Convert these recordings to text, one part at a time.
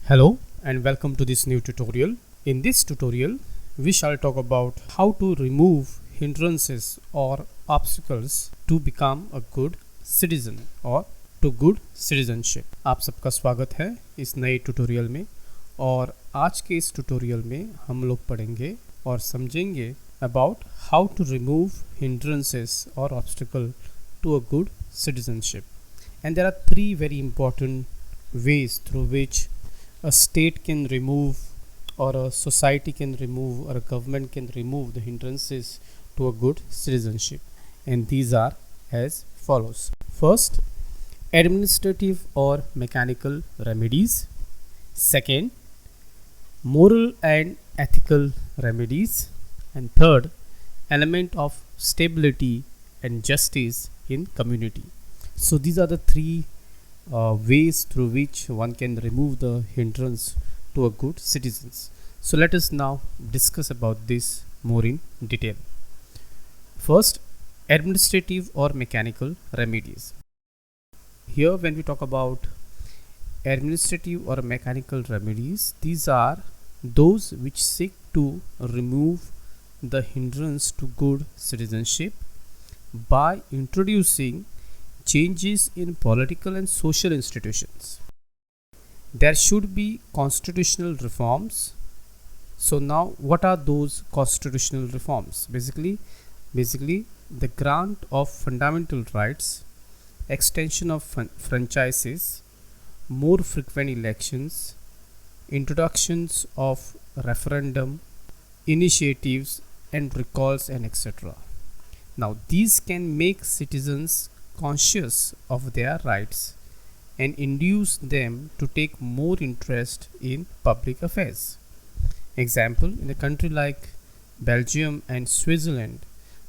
Hello and welcome to this new tutorial. In this tutorial, we shall talk about how to remove hindrances or obstacles to become a good citizen or to good citizenship. आप सबका स्वागत है इस नए tutorial में और आज के इस ट्यूटोरियल में हम लोग पढ़ेंगे और समझेंगे about how to remove hindrances or obstacle to a good citizenship. And there are three very important ways through which a state can remove or a society can remove or a government can remove the hindrances to a good citizenship, and these are as follows. First, administrative or mechanical remedies. Second, moral and ethical remedies. And third, element of stability and justice in community. So these are the three ways through which one can remove the hindrance to a good citizens. So let us now discuss about this more in detail. First, administrative or mechanical remedies. Here when we talk about administrative or mechanical remedies, these are those which seek to remove the hindrance to good citizenship by introducing changes in political and social institutions. There should be constitutional reforms. So now what are those constitutional reforms? Basically the grant of fundamental rights, extension of franchises, more frequent elections, introductions of referendum, initiatives and recalls and etc. Now these can make citizens conscious of their rights and induce them to take more interest in public affairs. Example, in a country like Belgium and Switzerland,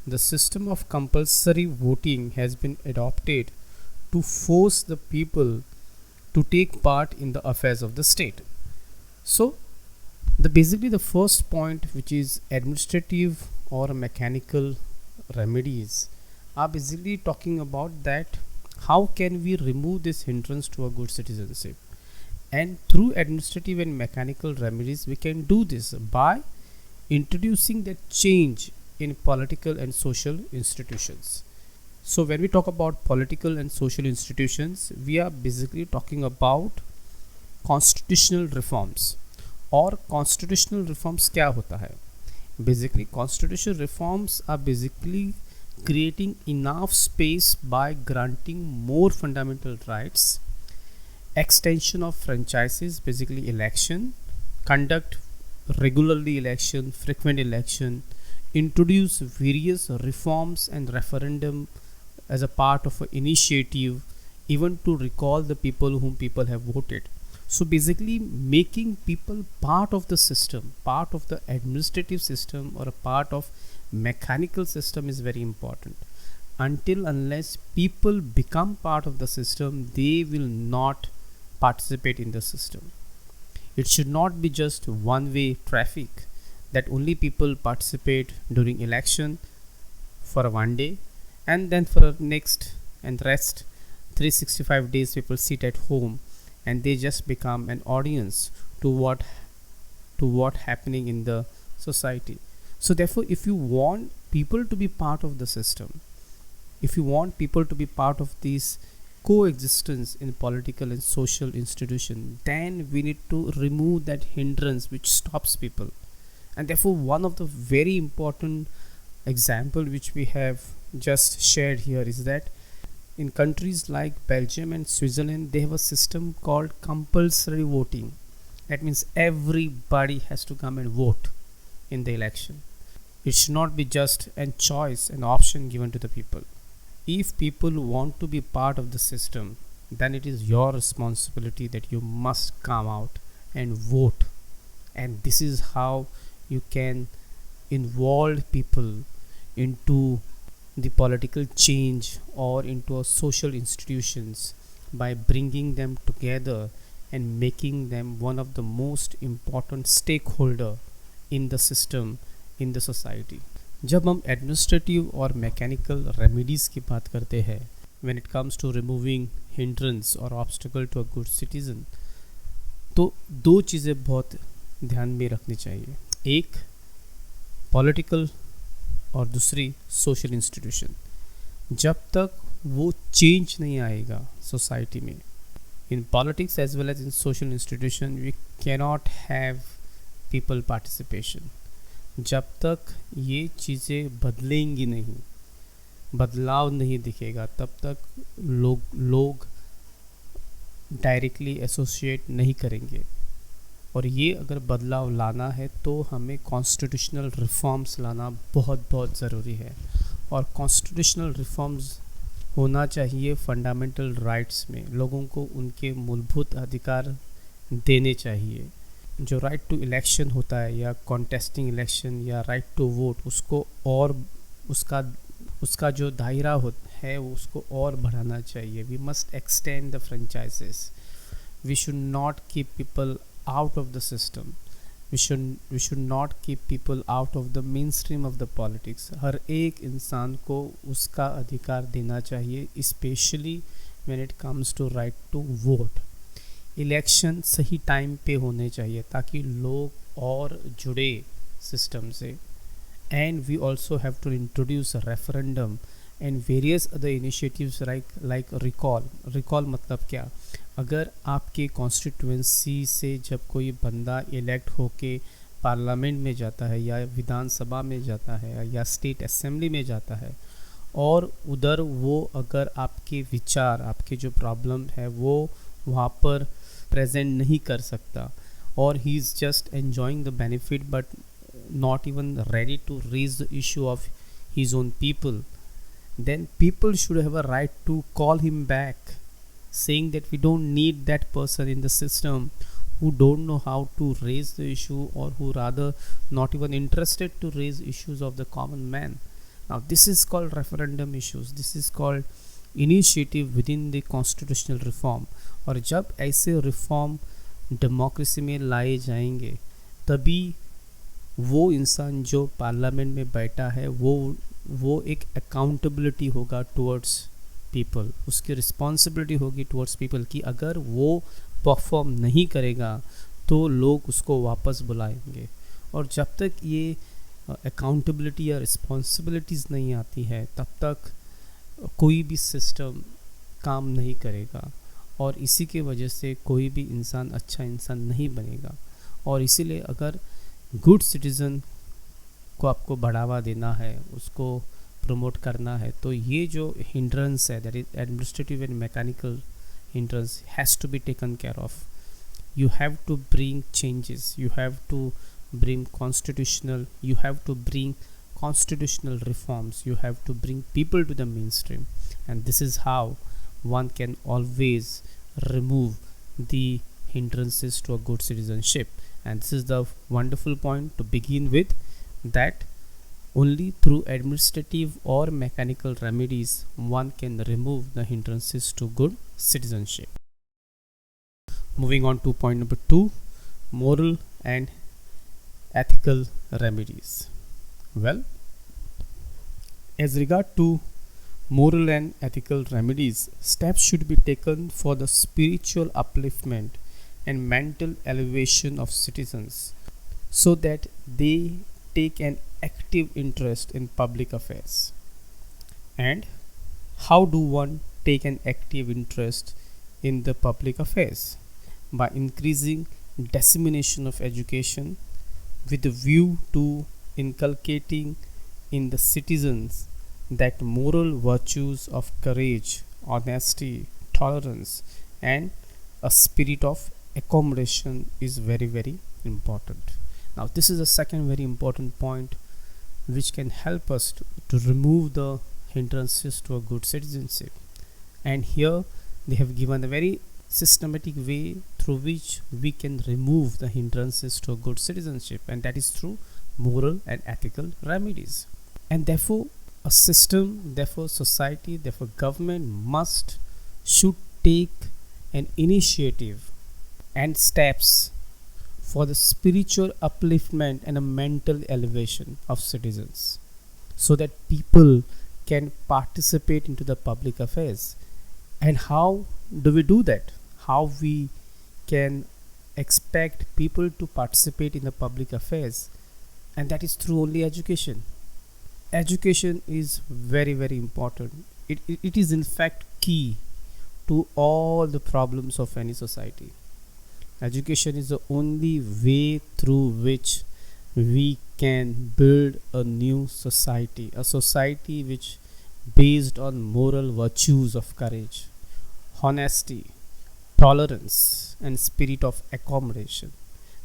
the system of compulsory voting has been adopted to force the people to take part in the affairs of the state. So basically the first point, which is administrative or mechanical remedies, are basically talking about that how can we remove this hindrance to a good citizenship, and through administrative and mechanical remedies we can do this by introducing that change in political and social institutions. So when we talk about political and social institutions, we are basically talking about constitutional reforms. और constitutional reforms क्या होता है? Basically constitutional reforms are basically creating enough space by granting more fundamental rights, extension of franchises, basically election, conduct regularly election, frequent election, introduce various reforms and referendum as a part of an initiative, even to recall the people whom people have voted. So basically making people part of the system, part of the administrative system or a part of mechanical system is very important. Unless people become part of the system, they will not participate in the system. It should not be just one-way traffic that only people participate during election for one day and then for next and rest 365 days people sit at home and they just become an audience to what happening in the society. So therefore, if you want people to be part of the system, if you want people to be part of this coexistence in political and social institution, then we need to remove that hindrance which stops people. And therefore one of the very important example which we have just shared here is that in countries like Belgium and Switzerland, they have a system called compulsory voting. That means everybody has to come and vote in the election. It should not be just a choice, an option given to the people. If people want to be part of the system, then it is your responsibility that you must come out and vote. And this is how you can involve people into the political change or into a social institutions by bringing them together and making them one of the most important stakeholder in the system, in the society. जब हम administrative और mechanical remedies की बात करते हैं when it comes to removing hindrance और obstacle to a good citizen, तो दो चीज़ें बहुत ध्यान में रखनी चाहिए, एक पॉलिटिकल और दूसरी सोशल इंस्टीट्यूशन। जब तक वो चेंज नहीं आएगा सोसाइटी में, in politics as well as in social institution, we cannot have people participation. जब तक ये चीज़ें बदलेंगी नहीं, बदलाव नहीं दिखेगा, तब तक लोग डायरेक्टली एसोसिएट नहीं करेंगे। और ये अगर बदलाव लाना है तो हमें कॉन्स्टिट्यूशनल रिफॉर्म्स लाना बहुत बहुत ज़रूरी है। और कॉन्स्टिट्यूशनल रिफॉर्म्स होना चाहिए फंडामेंटल राइट्स में, लोगों को उनके मूलभूत अधिकार देने चाहिए। जो राइट टू इलेक्शन होता है या कॉन्टेस्टिंग इलेक्शन या राइट टू वोट, उसको और उसका जो दायरा है उसको और बढ़ाना चाहिए। We must extend the franchises, we should not keep people out of the system, we should not keep people out of the mainstream of the politics। हर एक इंसान को उसका अधिकार देना चाहिए, specially when it comes to right to vote। Election सही time पे होने चाहिए ताकि लोग और जुड़े सिस्टम से। And we also have to introduce a referendum and various other initiatives like recall मतलब क्या, अगर आपके कॉन्स्टिट्यूएंसी से जब कोई बंदा इलेक्ट होके पार्लियामेंट में जाता है या विधानसभा में जाता है या स्टेट असेंबली में जाता है और उधर वो अगर आपके विचार, आपके जो प्रॉब्लम है वो वहाँ पर प्रेजेंट नहीं कर सकता और he is just enjoying the benefit but not even ready to raise the issue of his own people, then people should have a right to call him back, saying that we don't need that person in the system who don't know how to raise the issue or who rather not even interested to raise issues of the common man। Now this is called referendum issues, this is called initiative within the constitutional reform। और जब ऐसे reform democracy में लाए जाएंगे तभी वो इंसान जो पार्लियामेंट में बैठा है वो एक अकाउंटेबिलिटी होगा टुवर्ड्स पीपल, उसकी रिस्पॉन्सिबिलिटी होगी टुवर्ड्स पीपल कि अगर वो परफॉर्म नहीं करेगा तो लोग उसको वापस बुलाएंगे। और जब तक ये अकाउंटेबिलिटी या रिस्पॉन्सिबिलिटीज़ नहीं आती है तब तक कोई भी सिस्टम काम नहीं करेगा और इसी के वजह से कोई भी इंसान अच्छा इंसान नहीं बनेगा। और इसीलिए अगर गुड सिटीज़न को आपको बढ़ावा देना है, उसको प्रमोट करना है, तो ये जो हिंड्रेंस है, that is administrative and mechanical hindrance, has to be taken care of. You have to bring changes, you have to bring constitutional reforms, you have to bring people to the mainstream, and this is how one can always remove the hindrances to a good citizenship। And this is the wonderful point to begin with, that only through administrative or mechanical remedies one can remove the hindrances to good citizenship। Moving on to point number 2, moral and ethical remedies। Well, as regard to moral and ethical remedies, steps should be taken for the spiritual upliftment and mental elevation of citizens so that they take an active interest in public affairs। And how do one take an active interest in the public affairs? By increasing dissemination of education with a view to inculcating in the citizens that moral virtues of courage, honesty, tolerance and a spirit of accommodation is very very important। Now this is the second very important point which can help us to remove the hindrances to a good citizenship, and here they have given a very systematic way through which we can remove the hindrances to a good citizenship, and that is through moral and ethical remedies। And therefore a system, therefore society, therefore government should take an initiative and steps for the spiritual upliftment and a mental elevation of citizens so that people can participate into the public affairs। And how do we do that? How we can expect people to participate in the public affairs, and that is through only education. Education is very, very important. It is in fact key to all the problems of any society. Education is the only way through which we can build a new society, a society which based on moral virtues of courage, honesty, tolerance, and spirit of accommodation.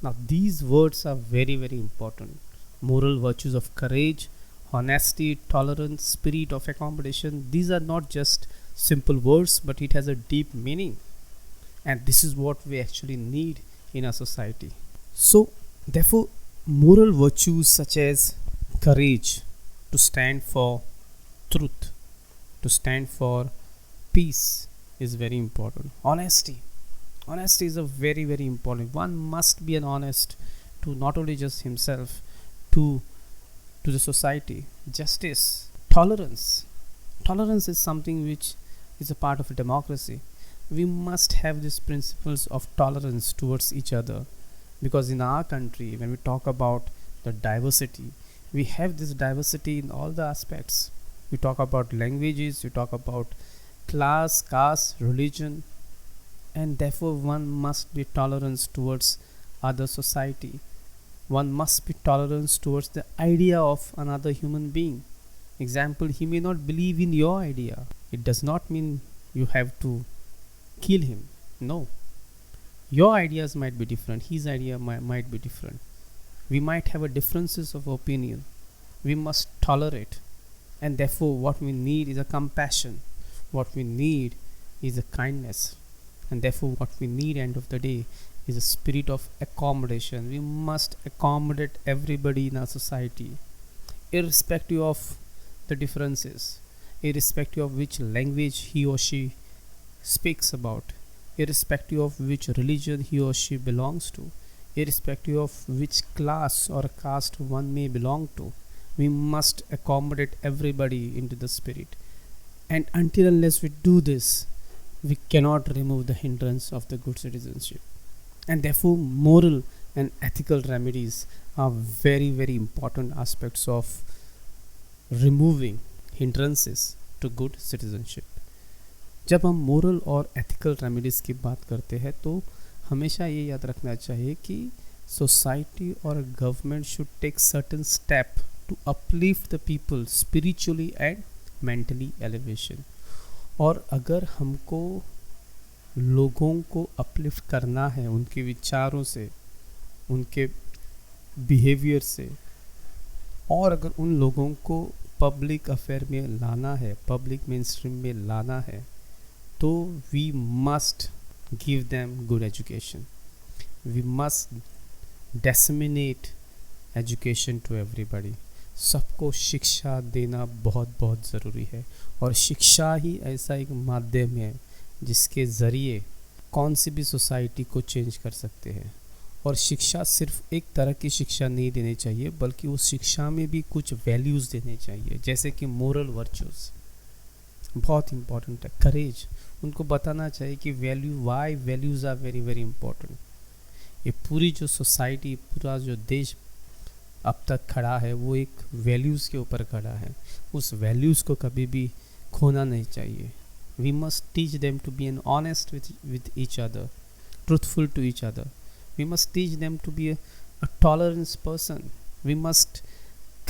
Now, these words are very, very important. Moral virtues of courage, honesty, tolerance, spirit of accommodation. These are not just simple words, but it has a deep meaning. And this is what we actually need in our society. So, therefore, moral virtues such as courage, to stand for truth, to stand for peace, is very important. Honesty is a very, very important. One must be an honest to not only just himself, to the society. Justice, tolerance is something which is a part of a democracy. We must have these principles of tolerance towards each other, because in our country, when we talk about the diversity, we have this diversity in all the aspects. We talk about languages, we talk about class, caste, religion, and therefore one must be tolerance towards other society. One must be tolerance towards the idea of another human being. Example, he may not believe in your idea. It does not mean you have to kill him. No. Your ideas might be different. His idea might be different. We might have a differences of opinion. We must tolerate. And therefore what we need is a compassion. What we need is a kindness. And therefore what we need end of the day is a spirit of accommodation. We must accommodate everybody in our society, irrespective of the differences, irrespective of which language he or she speaks about, irrespective of which religion he or she belongs to, irrespective of which class or caste one may belong to. We must accommodate everybody into the spirit. And until unless we do this, we cannot remove the hindrance of the good citizenship. And therefore moral and ethical remedies are very, very important aspects of removing hindrances to good citizenship. जब हम moral और ethical remedies की बात करते हैं तो हमेशा ये याद रखना चाहिए कि सोसाइटी और government should take certain step to uplift the people spiritually and mentally elevation. और अगर हमको लोगों को अपलिफ्ट करना है उनके विचारों से, उनके बिहेवियर से, और अगर उन लोगों को पब्लिक अफेयर में लाना है, पब्लिक मेन स्ट्रीम में लाना है, तो we must give them good education. We must disseminate education to everybody. सबको शिक्षा देना बहुत बहुत ज़रूरी है. और शिक्षा ही ऐसा एक माध्यम है जिसके ज़रिए कौन सी भी सोसाइटी को चेंज कर सकते हैं. और शिक्षा सिर्फ एक तरह की शिक्षा नहीं देनी चाहिए, बल्कि उस शिक्षा में भी कुछ वैल्यूज़ देने चाहिए, जैसे कि मोरल वर्चूज़ बहुत इम्पॉर्टेंट है. करेज, उनको बताना चाहिए कि why values are very very important. ये पूरी जो सोसाइटी, पूरा जो देश अब तक खड़ा है वो एक वैल्यूज़ के ऊपर खड़ा है. उस वैल्यूज़ को कभी भी खोना नहीं चाहिए. We must teach them to be an honest with each other, truthful to each other. We must teach them to be a tolerant person. We must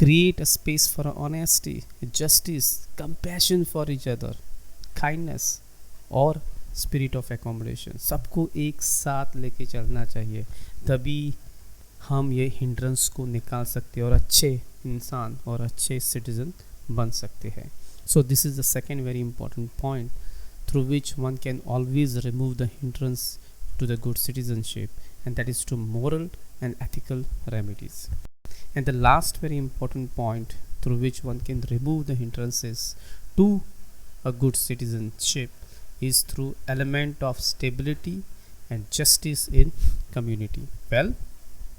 create a space for honesty, justice, compassion for each other, kindness और spirit of accommodation. सबको एक साथ लेके चलना चाहिए, तभी हम ये hindrance को निकाल सकते हैं और अच्छे इंसान और अच्छे citizen बन सकते हैं. So this is the second very important point through which one can always remove the hindrance to the good citizenship, and that is to moral and ethical remedies. And the last very important point through which one can remove the hindrances to a good citizenship is through element of stability and justice in community. Well,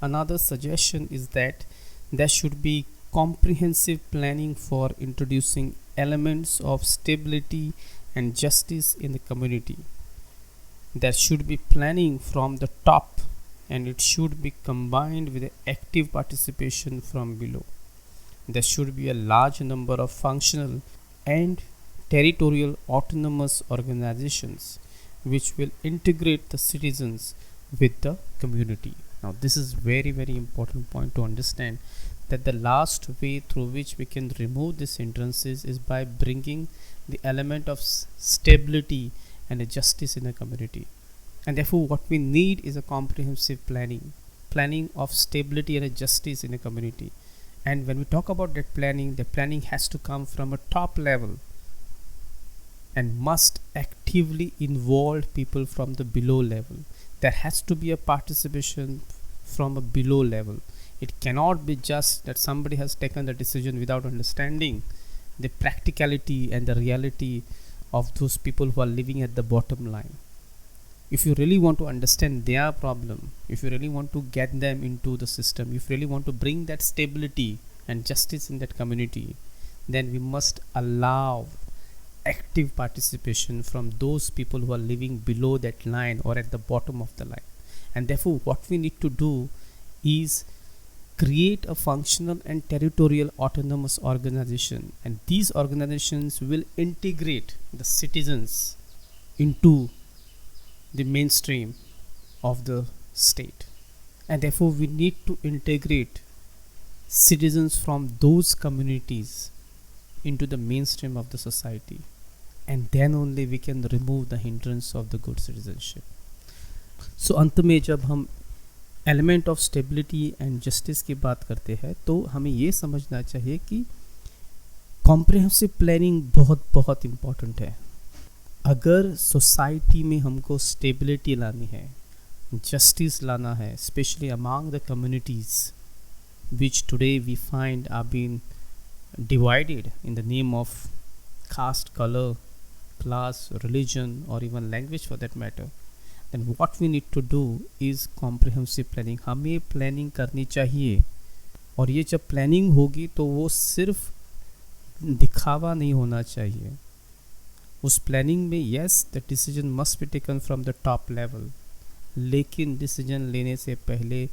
another suggestion is that there should be comprehensive planning for introducing elements of stability and justice in the community. There should be planning from the top and it should be combined with active participation from below. There should be a large number of functional and territorial autonomous organizations which will integrate the citizens with the community. Now this is very important point to understand, that the last way through which we can remove these hindrances is by bringing the element of stability and a justice in the community. And therefore what we need is a comprehensive planning of stability and a justice in a community. And when we talk about that planning, the planning has to come from a top level and must actively involve people from the below level. There has to be a participation from a below level. It cannot be just that somebody has taken the decision without understanding the practicality and the reality of those people who are living at the bottom line. If you really want to understand their problem, if you really want to get them into the system, if you really want to bring that stability and justice in that community, then we must allow active participation from those people who are living below that line or at the bottom of the line. And therefore what we need to do is create a functional and territorial autonomous organization, and these organizations will integrate the citizens into the mainstream of the state. And therefore we need to integrate citizens from those communities into the mainstream of the society, and then only we can remove the hindrance of the good citizenship. So अंत में जब हम element of stability and justice की बात करते हैं तो हमें ये समझना चाहिए कि कॉम्प्रिहेंसिव प्लानिंग बहुत इम्पॉर्टेंट है. अगर सोसाइटी में हमको स्टेबिलिटी लानी है, जस्टिस लाना है, specially among the communities which today we find are being divided in the name of caste, color, class, religion, or even language for that matter, then what we need to do is comprehensive planning. हमें planning करनी चाहिए, और ये जब planning होगी तो वो सिर्फ दिखावा नहीं होना चाहिए. उस प्लानिंग में yes the decision must be taken from the top level, लेकिन डिसीजन लेने से पहले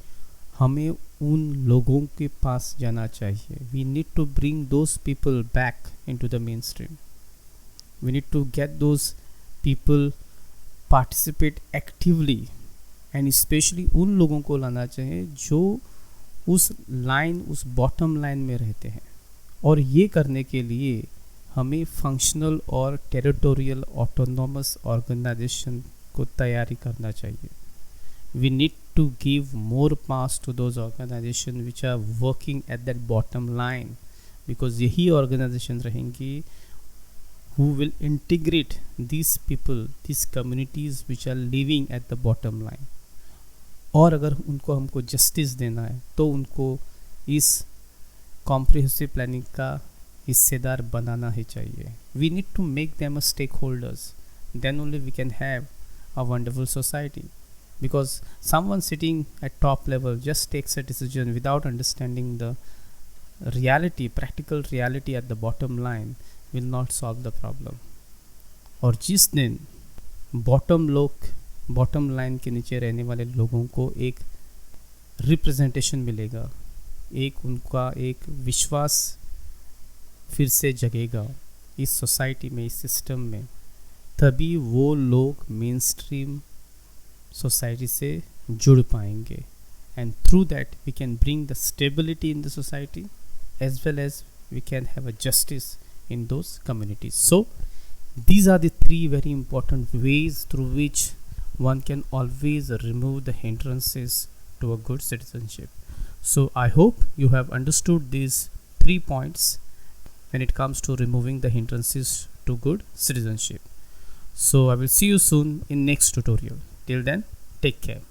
हमें उन लोगों के पास जाना चाहिए. We need to bring those people back into the mainstream. We need to get those people participate actively, and specially उन लोगों को लाना चाहिए जो उस लाइन, उस बॉटम लाइन में रहते हैं. और ये करने के लिए हमें फंक्शनल और टेरिटोरियल ऑटोनोमस ऑर्गेनाइजेशन को तैयारी करना चाहिए. We need to give more pass to those organizations which are working at that bottom line, because यही organizations रहेंगी who will integrate these people, these communities which are living at the bottom line. और अगर उनको हमको justice देना है तो उनको इस comprehensive planning का हिस्सेदार बनाना ही चाहिए. We need to make them as stakeholders. Then only we can have a wonderful society. Because someone sitting at top level just takes a decision without understanding the reality, practical reality at the bottom line, will not solve the problem. और जिस दिन bottom line के नीचे रहने वाले लोगों को एक रिप्रेजेंटेशन मिलेगा, उनका एक विश्वास फिर से जगेगा इस सोसाइटी में, इस सिस्टम में, तभी वो लोग मेन स्ट्रीम सोसाइटी से जुड़ पाएंगे. And through that we can bring the stability in the society as well as we can have a justice in those communities. So these are the three very important ways through which one can always remove the hindrances to a good citizenship. So I hope you have understood these 3 points when it comes to removing the hindrances to good citizenship. So I will see you soon in next tutorial. Till then, take care.